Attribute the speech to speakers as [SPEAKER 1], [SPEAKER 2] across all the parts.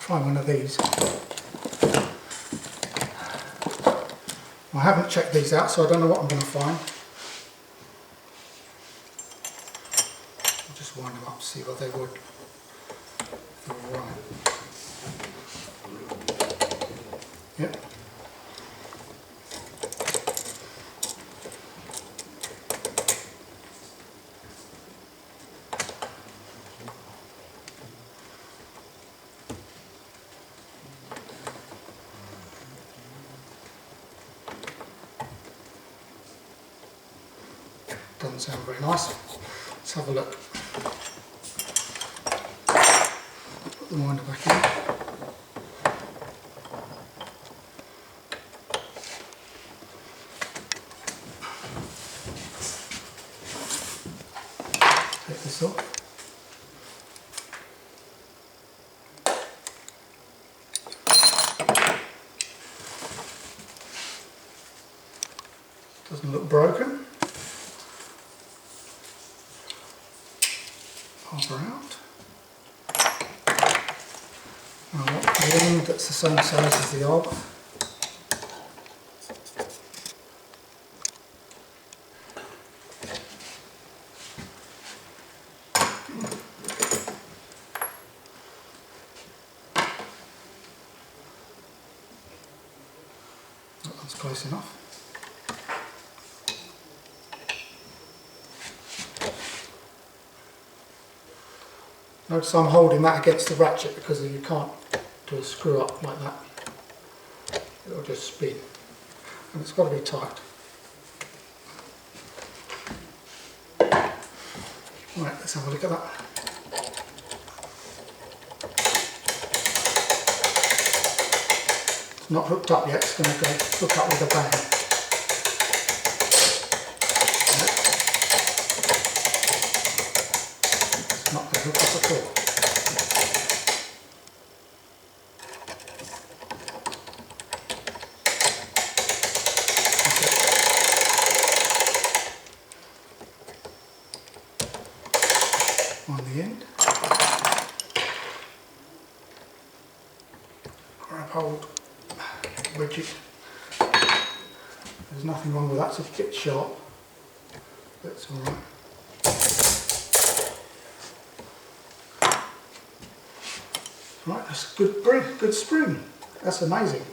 [SPEAKER 1] find one of these. I haven't checked these out, so I don't know what I'm going to find. I'll just wind them up, see what they would. All right. Yep. Doesn't sound very nice. Let's have a look. Put the winder back in. Take this off. Doesn't look broken. Hover out. I want the end that's the same size as the hob. That's close enough. Notice I'm holding that against the ratchet because you can't do a screw up like that. It'll just spin. And it's got to be tight. Right, let's have a look at that. It's not hooked up yet, it's going to go hook up with a bang. It's not going to hook up at all. On the end, grab hold, wedge it. There's nothing wrong with that, so if it gets sharp, that's alright. Right, that's good spring. That's amazing.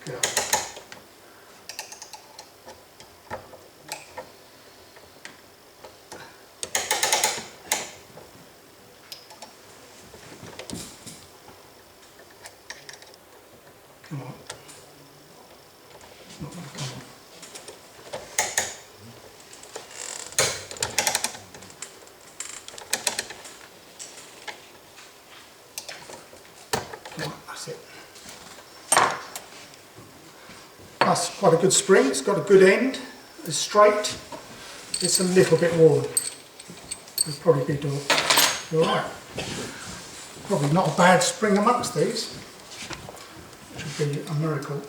[SPEAKER 1] Good. Come on. It's not going to come on. That's it. That's quite a good spring, it's got a good end, it's straight, it's a little bit worn. It'll probably be alright. Probably not a bad spring amongst these, which would be a miracle.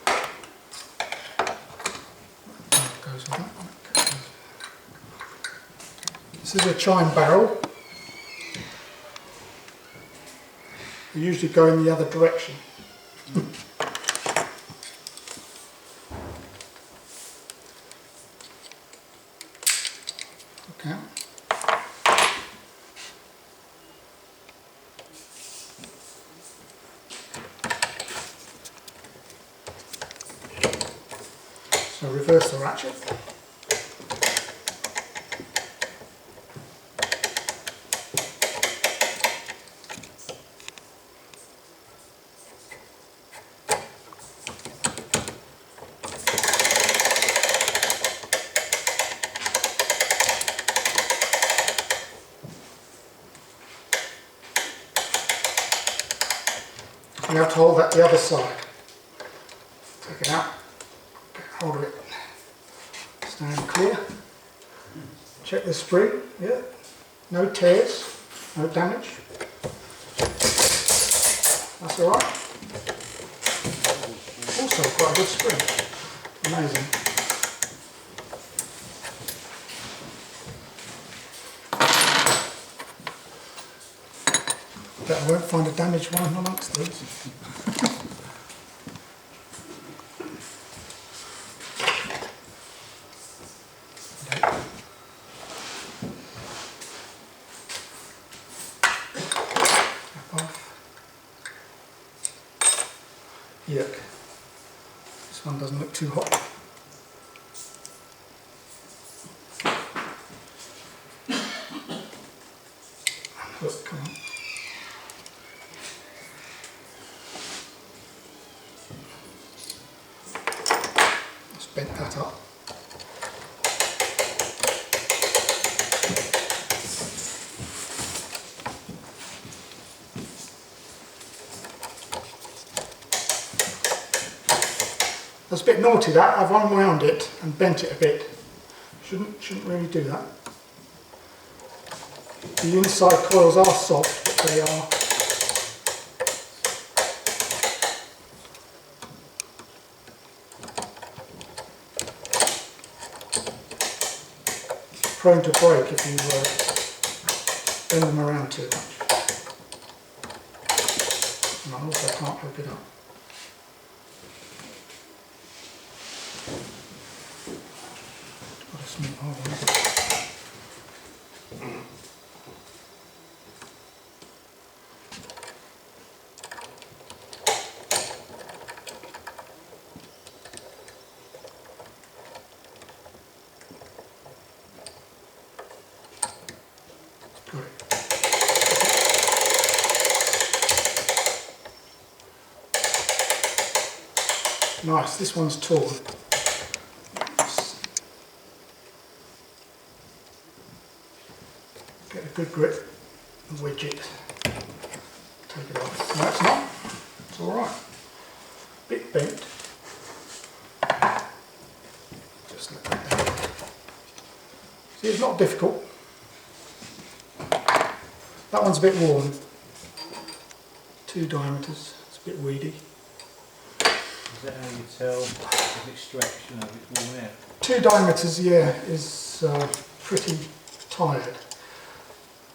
[SPEAKER 1] That goes with that. This is a chine barrel. They usually go in the other direction. Okay. So reverse the ratchet. You have to hold that the other side. Take it out, get hold of it, stand clear. Check the spring, yeah, no tears, no damage. That's alright. Also quite a good spring. Amazing. Bet I won't find a damaged one amongst these. Yuck. This one doesn't look too hot. Look, come on. Let's bent that up. That's a bit naughty that. I've unwound it and bent it a bit. Shouldn't really do that. The inside coils are soft, but they are prone to break if you bend them around too much. And I also can't hook it up. Got a small hole in it. Nice, this one's torn. Get a good grip and wedge it. Take it off. No, it's not. It's alright. Bit bent. Just let that down. See, it's not difficult. That one's a bit worn. 2 diameters. It's a bit weedy.
[SPEAKER 2] Is that how you tell if it's stretched and if it's worn out?
[SPEAKER 1] 2 diameters, yeah, is pretty tired.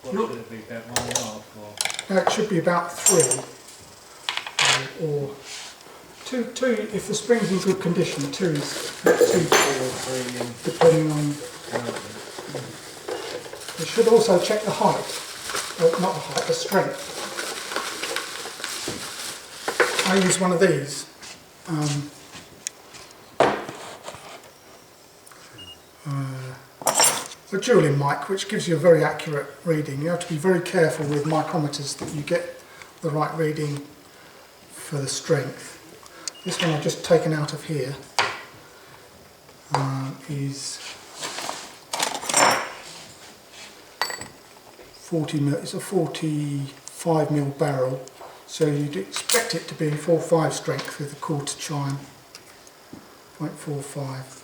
[SPEAKER 2] What should it be, about 1.5 or?
[SPEAKER 1] It should be about 3 or 2 if the spring's in good condition. 2 is 2
[SPEAKER 2] or 3
[SPEAKER 1] depending on. You should also check the height, not the height, the strength. I use one of these. A dual-in mic, which gives you a very accurate reading. You have to be very careful with micrometers that you get the right reading for the strength. This one I've just taken out of here is 40 mil. It's a 45 mil barrel, so you'd expect it to be 4.5 strength with a quarter chine, 0.45.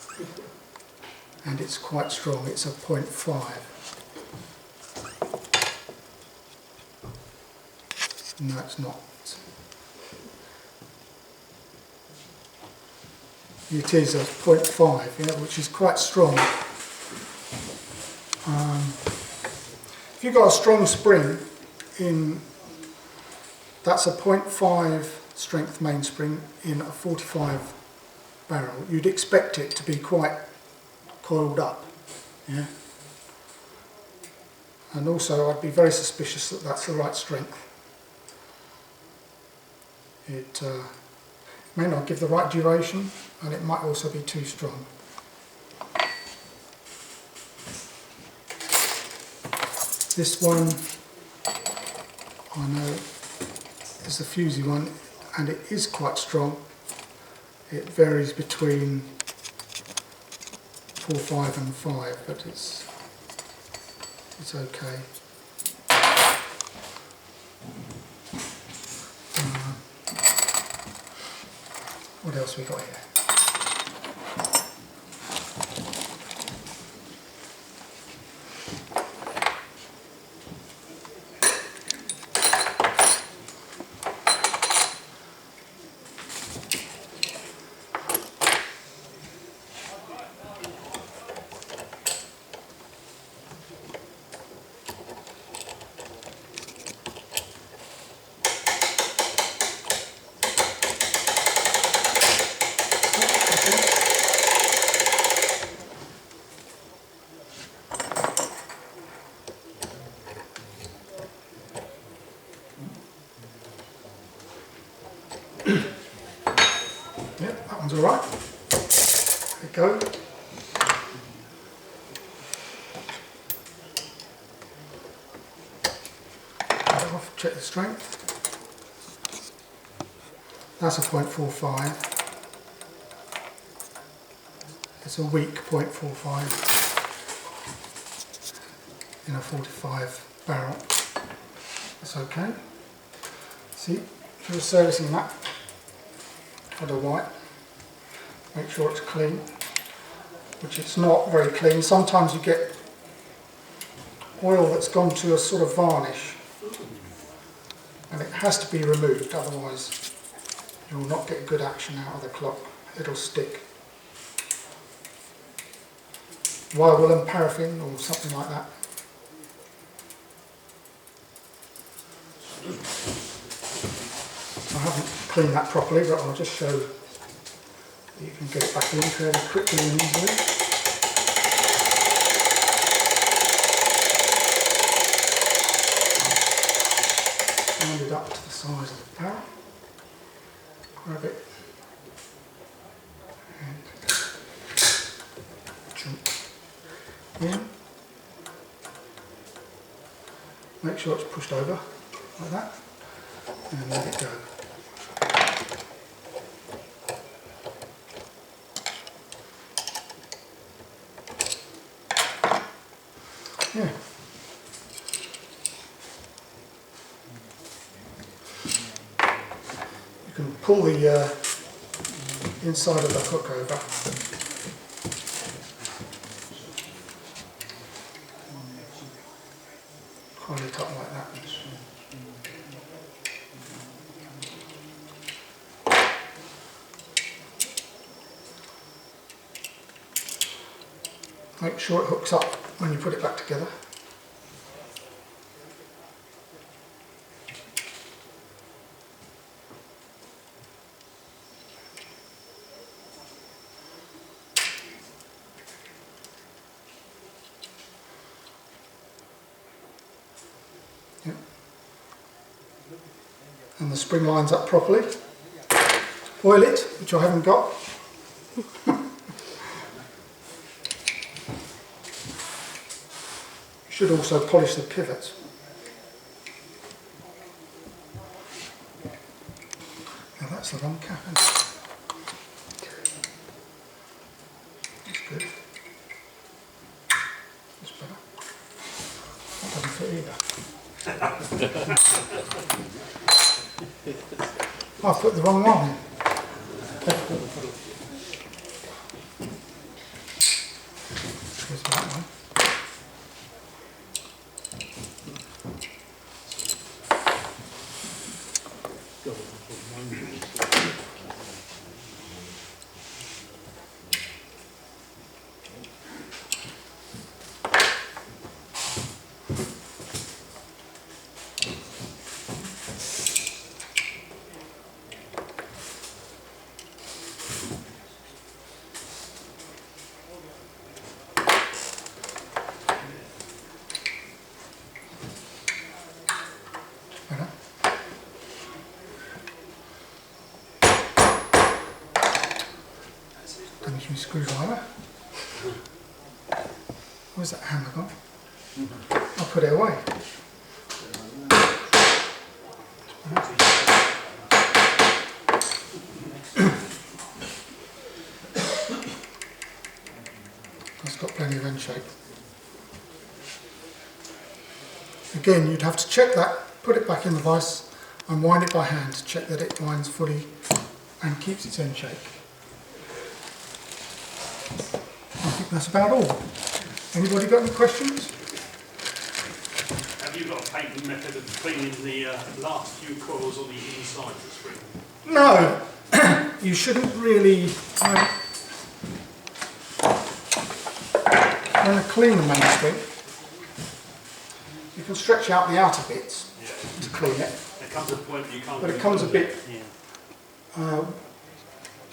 [SPEAKER 1] And it's quite strong, it's a 0.5. No, it's not. It is a 0.5, yeah, which is quite strong. If you've got a strong spring in, that's a 0.5 strength mainspring in a 45 barrel, you'd expect it to be quite coiled up, yeah. And also I'd be very suspicious that that's the right strength. It may not give the right duration, and it might also be too strong. This one I know is the Fusee one, and it is quite strong. It varies between 4, 5 and 5, but it's okay. What else we got here? go. Cut it off, check the strength. That's a 0.45. It's a weak 0.45 in a 45 barrel. That's okay. See, if you're servicing that, add a white, make sure it's clean, which it's not very clean. Sometimes you get oil that's gone to a sort of varnish, and it has to be removed, otherwise you will not get good action out of the clock. It'll stick. Wire wool and paraffin or something like that. I haven't cleaned that properly, but I'll just show that you can get it back in fairly quickly and easily. Round it up to the size of the barrel. Grab it and jump in. Make sure it's pushed over like that and let it go. Yeah. You can pull the inside of the hook over. Coil it up like that. Make sure it hooks up when you put it back together. Yep. And the spring lines up properly. Oil it, which I haven't got. Should also polish the pivots. Now that's the wrong cap, isn't it? That's good. That's better. That doesn't fit either. I put the wrong one in. Here's that one. Screwdriver. Where's that hammer gone? I'll put it away. It's got plenty of end shape. Again, you'd have to check that, put it back in the vise and wind it by hand to check that it winds fully and keeps its end shape. I think that's about all. Anybody got any questions?
[SPEAKER 3] Have you got a patent method of cleaning the last few coils on the inside of the spring?
[SPEAKER 1] No, you shouldn't really when I clean the mainspring. You can stretch out the outer bits to clean it.
[SPEAKER 3] There comes a point you can't.
[SPEAKER 1] But it comes a bit
[SPEAKER 3] Yeah.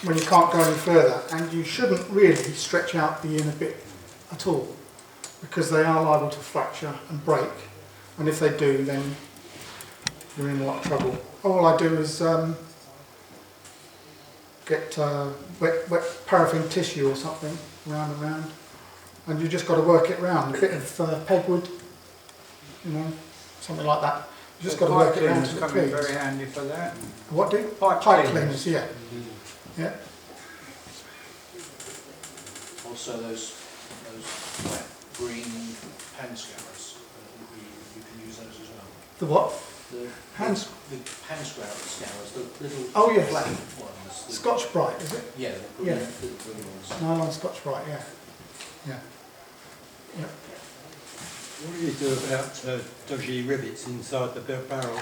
[SPEAKER 1] when you can't go any further, and you shouldn't really stretch out the inner bit at all, because they are liable to fracture and break, and if they do, then you're in a lot of trouble. All I do is get wet paraffin tissue or something round and round, and you just got to work it round. A bit of pegwood, you know, something like that. You just got to work it round till it
[SPEAKER 4] coming
[SPEAKER 1] cleans.
[SPEAKER 4] very handy for that.
[SPEAKER 1] What do?
[SPEAKER 4] Pipe
[SPEAKER 1] Cleaners, yeah. Yeah.
[SPEAKER 5] Also those wet green pen scours, you can use those as well.
[SPEAKER 1] The what?
[SPEAKER 5] The
[SPEAKER 1] Hand
[SPEAKER 5] pen scours, the little
[SPEAKER 1] Oh, yes.
[SPEAKER 5] flat ones.
[SPEAKER 1] Scotch Brite, is it?
[SPEAKER 5] Yeah, the green,
[SPEAKER 1] Yeah.
[SPEAKER 5] little green ones.
[SPEAKER 1] Nylon Scotch Brite, yeah. Yeah. Yeah.
[SPEAKER 6] What do you do about dodgy rivets inside the barrel?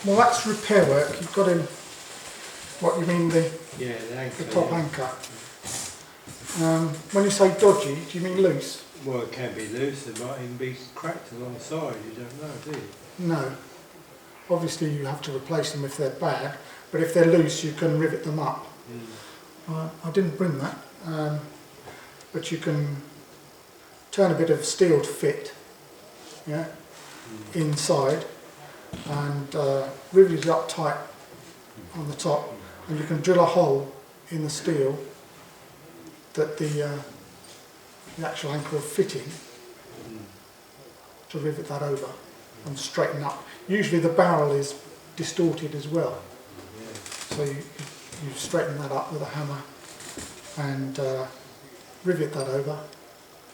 [SPEAKER 1] Well, that's repair work. You've got to. What you mean
[SPEAKER 6] Yeah, the anchor.
[SPEAKER 1] the top anchor? When you say dodgy, do you mean loose?
[SPEAKER 6] Well, it can be loose, it might even be cracked along the side, you don't know, do you?
[SPEAKER 1] No. Obviously, you have to replace them if they're bad, but if they're loose, you can rivet them up. I didn't bring that, but you can turn a bit of steel to fit, yeah, inside, and rivet it up tight on the top, and you can drill a hole in the steel that the actual anchor will fit in to rivet that over and straighten up. Usually the barrel is distorted as well, so you straighten that up with a hammer and rivet that over,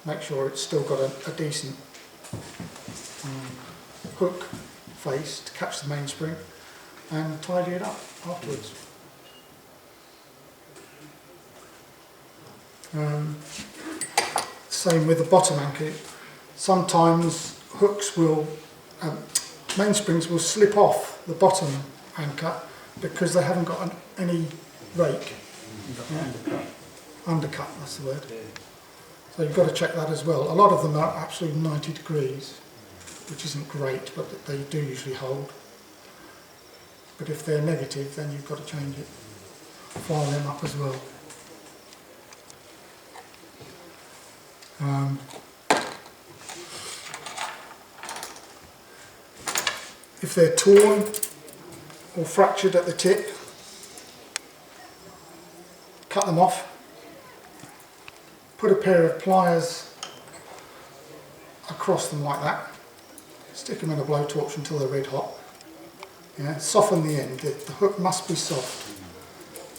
[SPEAKER 1] make sure it's still got a decent hook face to catch the mainspring, and tidy it up afterwards. Same with the bottom anchor. Sometimes hooks will, mainsprings will slip off the bottom anchor because they haven't got any rake. Yeah. Undercut, that's the word. So you've got to check that as well. A lot of them are absolutely 90 degrees, which isn't great, but they do usually hold. But if they're negative, then you've got to change it. File them up as well. If they're torn or fractured at the tip, cut them off. Put a pair of pliers across them like that. Stick them in a blowtorch until they're red hot. Yeah, soften the end. The hook must be soft.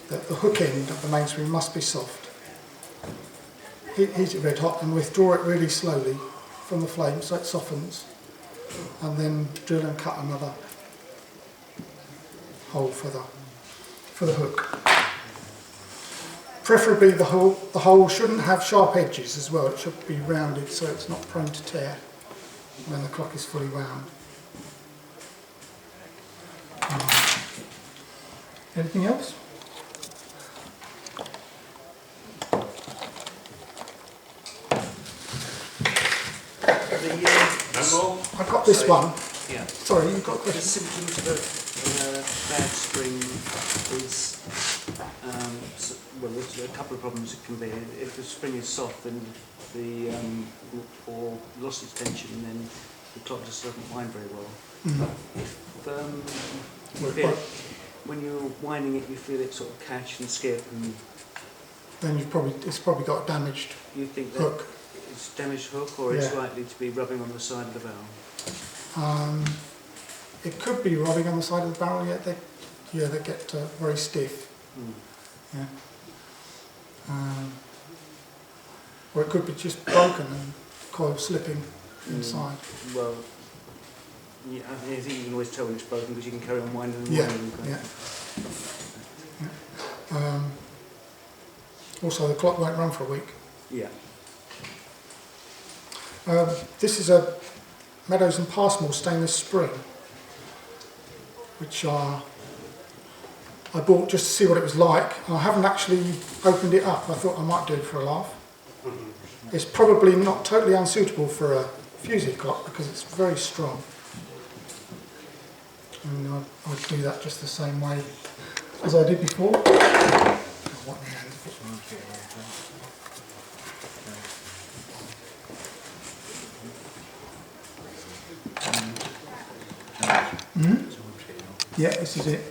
[SPEAKER 1] The hook end of the mainspring must be soft. Heat it red hot and withdraw it really slowly from the flame so it softens, and then drill and cut another hole for the hook. Preferably the hole shouldn't have sharp edges as well. It should be rounded so it's not prone to tear when the clock is fully wound. Anything else? I've got this one.
[SPEAKER 5] Yeah.
[SPEAKER 1] Sorry, you've got a
[SPEAKER 5] The
[SPEAKER 1] question?
[SPEAKER 5] symptoms of a bad spring is, well, there's a couple of problems it can be. If the spring is soft and or lost its tension, then the clock just doesn't wind very well. When you're winding it, you feel it sort of catch and skip, and
[SPEAKER 1] Then it's probably got a damaged
[SPEAKER 5] you think that
[SPEAKER 1] hook.
[SPEAKER 5] it's damaged hook, or it's
[SPEAKER 1] Yeah.
[SPEAKER 5] likely to be rubbing on the side of the barrel.
[SPEAKER 1] It could be rubbing on the side of the barrel. They get very stiff. Yeah. Or it could be just broken and coil slipping inside.
[SPEAKER 5] Well, yeah, I think you can always tell when it's broken because you can carry on winding and
[SPEAKER 1] Yeah,
[SPEAKER 5] winding.
[SPEAKER 1] yeah. Also, the clock won't run for a week.
[SPEAKER 5] Yeah.
[SPEAKER 1] This is a Meadows and Passmore stainless spring, which I bought just to see what it was like. I haven't actually opened it up. I thought I might do it for a laugh. It's probably not totally unsuitable for a Fusee clock because it's very strong. And I'd do that just the same way as I did before. Yeah, this is it.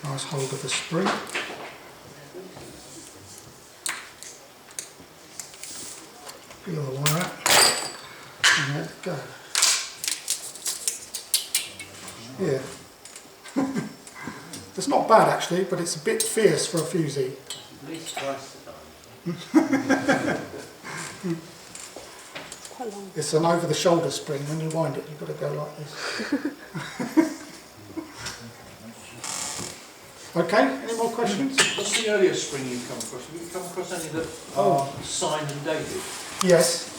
[SPEAKER 1] Nice hold of the spring. Feel the wire out. And let it go. Yeah. It's not bad actually, but it's a bit fierce for a Fusee.
[SPEAKER 2] At least twice the time.
[SPEAKER 4] Quite long.
[SPEAKER 1] It's an over-the-shoulder spring. When you wind it, you've got to go like this. Okay, any more questions?
[SPEAKER 7] What's the earliest spring you've come across? Have you come across any that are signed and dated?
[SPEAKER 1] Yes,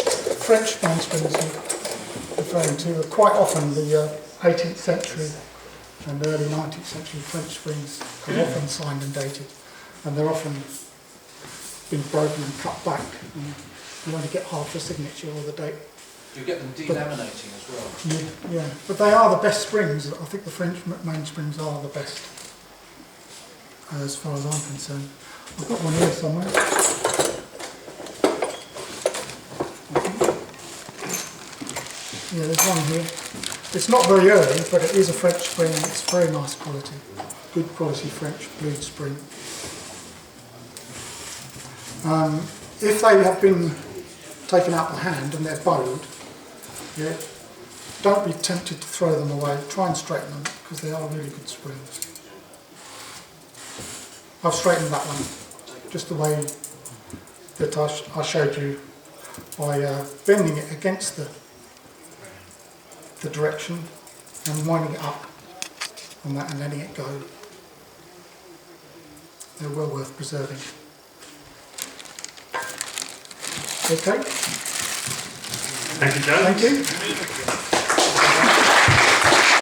[SPEAKER 1] French mainsprings I'm referring to are quite often the 18th century and early 19th century French springs are often signed and dated, and they're often been broken and cut back, and you only get half the signature or the date.
[SPEAKER 7] You get them delaminating as well.
[SPEAKER 1] Yeah, but they are the best springs. I think the French mainsprings are the best, as far as I'm concerned. I've got one here somewhere. Yeah, there's one here. It's not very early, but it is a French spring and it's very nice quality. Good quality French blued spring. If they have been taken out by hand and they're bowed, yeah, don't be tempted to throw them away. Try and straighten them because they are really good springs. I've straightened that one just the way that I showed you by bending it against the direction and winding it up on that and letting it go. They're well worth preserving. Okay.
[SPEAKER 3] Thank you, Joe.
[SPEAKER 1] Thank you.